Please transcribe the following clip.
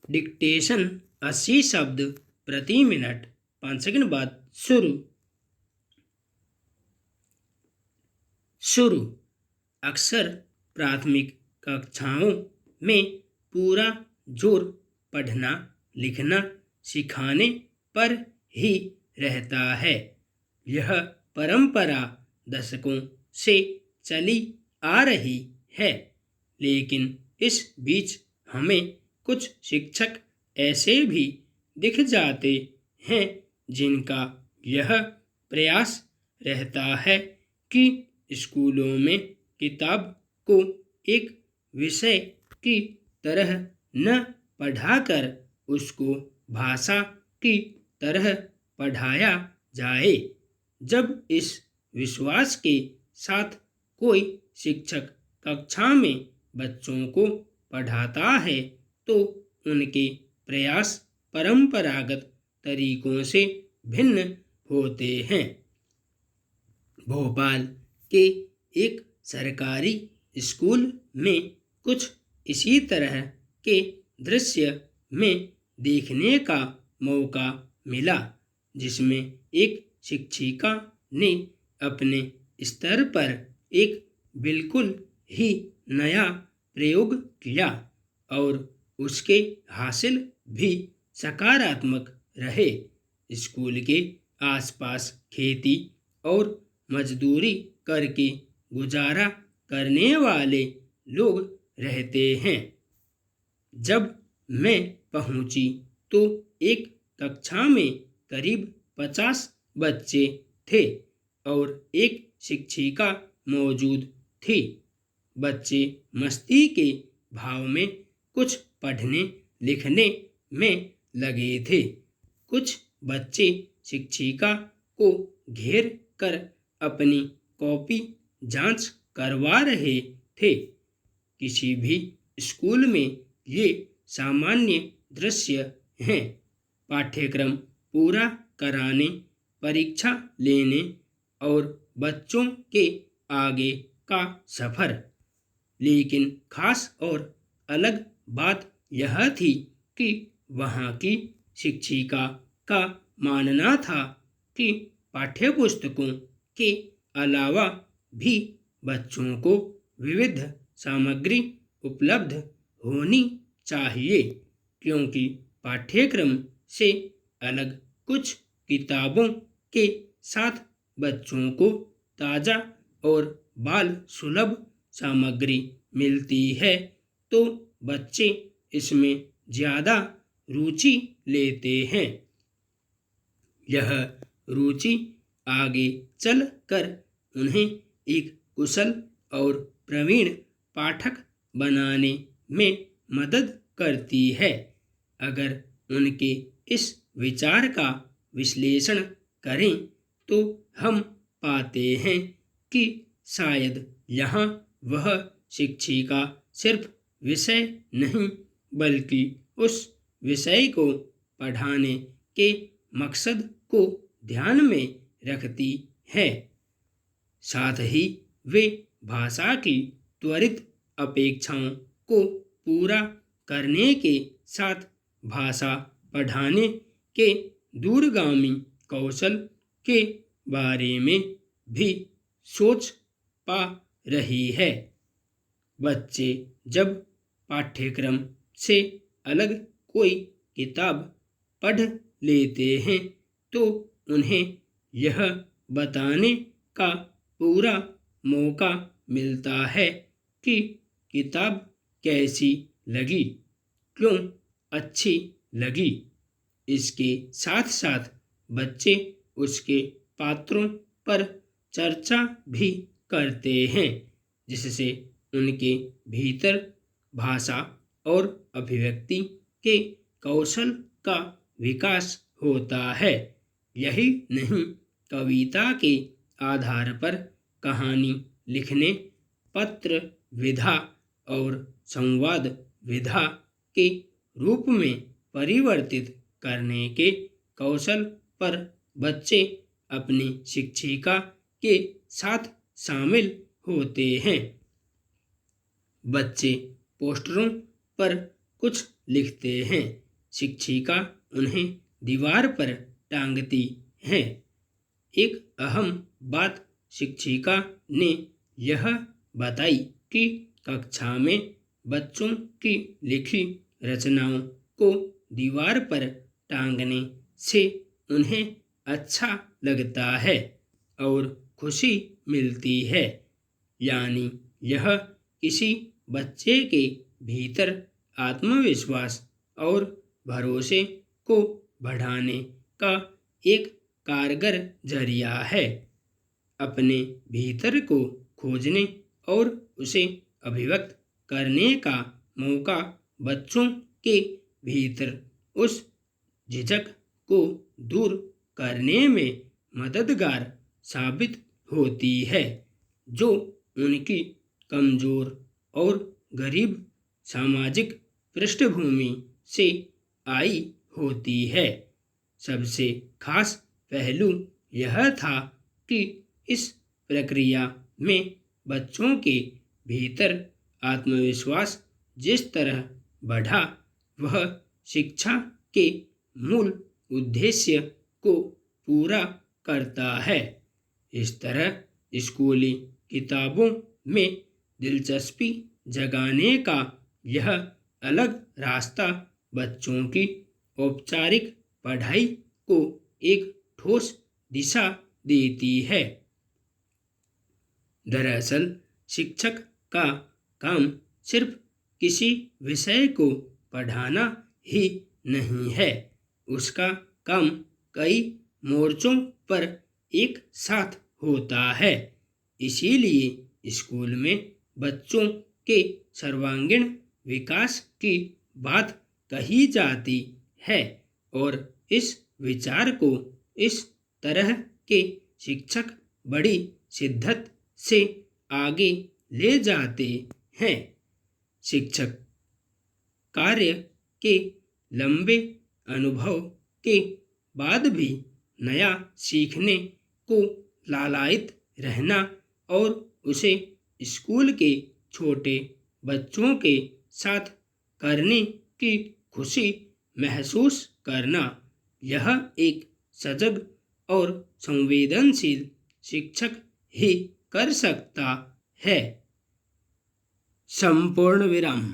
Dictation 80 शब्द प्रति minute. 5 second बाद शुरू। शुरू। अक्सर प्राथमिक कक्षाओं में पूरा जोर पढ़ना लिखना सिखाने पर ही रहता है। यह परंपरा दशकों से चली आ रही है, लेकिन इस बीच हमें कुछ शिक्षक ऐसे भी दिख जाते हैं जिनका यह प्रयास रहता है कि स्कूलों में किताब को एक विषय की तरह न पढ़ाकर उसको भाषा की तरह पढ़ाया जाए। जब इस विश्वास के साथ कोई शिक्षक कक्षा में बच्चों को पढ़ाता है तो उनके प्रयास परंपरागत तरीकों से भिन्न होते हैं। भोपाल के एक सरकारी स्कूल में कुछ इसी तरह के दृश्य में देखने का मौका मिला, जिसमें एक शिक्षिका ने अपने स्तर पर एक बिल्कुल ही नया प्रयोग किया और उसके हासिल भी सकारात्मक रहे। स्कूल के आसपास खेती और मजदूरी करके गुजारा करने वाले लोग रहते हैं। जब मैं पहुंची तो एक कक्षा में करीब 50 बच्चे थे और एक शिक्षिका मौजूद थी। बच्चे मस्ती के भाव में कुछ पढ़ने लिखने में लगे थे। कुछ बच्चे शिक्षिका को घेर कर अपनी कॉपी जांच करवा रहे थे। किसी भी स्कूल में ये सामान्य दृश्य हैं। पाठ्यक्रम पूरा कराने, परीक्षा लेने और बच्चों के आगे का सफर। लेकिन खास और अलग बात यह थी कि वहाँ की शिक्षिका का मानना था कि पाठ्यपुस्तकों के अलावा भी बच्चों को विविध सामग्री उपलब्ध होनी चाहिए, क्योंकि पाठ्यक्रम से अलग कुछ किताबों के साथ बच्चों को ताज़ा और बाल सुलभ सामग्री मिलती है तो बच्चे इसमें ज़्यादा रुचि लेते हैं। यह रुचि आगे चल कर उन्हें एक कुशल और प्रवीण पाठक बनाने में मदद करती है। अगर उनके इस विचार का विश्लेषण करें तो हम पाते हैं कि शायद यहाँ वह शिक्षिका सिर्फ विषय नहीं बल्कि उस विषय को पढ़ाने के मकसद को ध्यान में रखती है। साथ ही वे भाषा की त्वरित अपेक्षाओं को पूरा करने के साथ भाषा पढ़ाने के दूरगामी कौशल के बारे में भी सोच पा रही है। बच्चे जब पाठ्यक्रम से अलग कोई किताब पढ़ लेते हैं तो उन्हें यह बताने का पूरा मौका मिलता है कि किताब कैसी लगी, क्यों अच्छी लगी। इसके साथ साथ बच्चे उसके पात्रों पर चर्चा भी करते हैं, जिससे उनके भीतर भाषा और अभिव्यक्ति के कौशल का विकास होता है। यही नहीं, कविता के आधार पर कहानी लिखने, पत्र विधा और संवाद विधा के रूप में परिवर्तित करने के कौशल पर बच्चे अपनी शिक्षिका के साथ शामिल होते हैं। बच्चे पोस्टरों पर कुछ लिखते हैं। शिक्षिका उन्हें दीवार पर टांगती हैं। एक अहम बात शिक्षिका ने यह बताई कि कक्षा में बच्चों की लिखी रचनाओं को दीवार पर टांगने से उन्हें अच्छा लगता है और खुशी मिलती है। यानी यह किसी बच्चे के भीतर आत्मविश्वास और भरोसे को बढ़ाने का एक कारगर जरिया है। अपने भीतर को खोजने और उसे अभिव्यक्त करने का मौका बच्चों के भीतर उस झिझक को दूर करने में मददगार साबित होती है, जो उनकी कमजोर और गरीब सामाजिक पृष्ठभूमि से आई होती है। सबसे खास पहलू यह था कि इस प्रक्रिया में बच्चों के भीतर आत्मविश्वास जिस तरह बढ़ा, वह शिक्षा के मूल उद्देश्य को पूरा करता है। इस तरह स्कूली किताबों में दिलचस्पी जगाने का यह अलग रास्ता बच्चों की औपचारिक पढ़ाई को एक ठोस दिशा देती है। दरअसल शिक्षक का काम सिर्फ किसी विषय को पढ़ाना ही नहीं है, उसका काम कई मोर्चों पर एक साथ होता है। इसीलिए स्कूल में बच्चों के सर्वांगीण विकास की बात कही जाती है और इस विचार को इस तरह के शिक्षक बड़ी शिद्दत से आगे ले जाते हैं। शिक्षक कार्य के लंबे अनुभव के बाद भी नया सीखने को लालायित रहना और उसे स्कूल के छोटे बच्चों के साथ करने की खुशी महसूस करना, यह एक सजग और संवेदनशील शिक्षक ही कर सकता है। संपूर्ण विराम।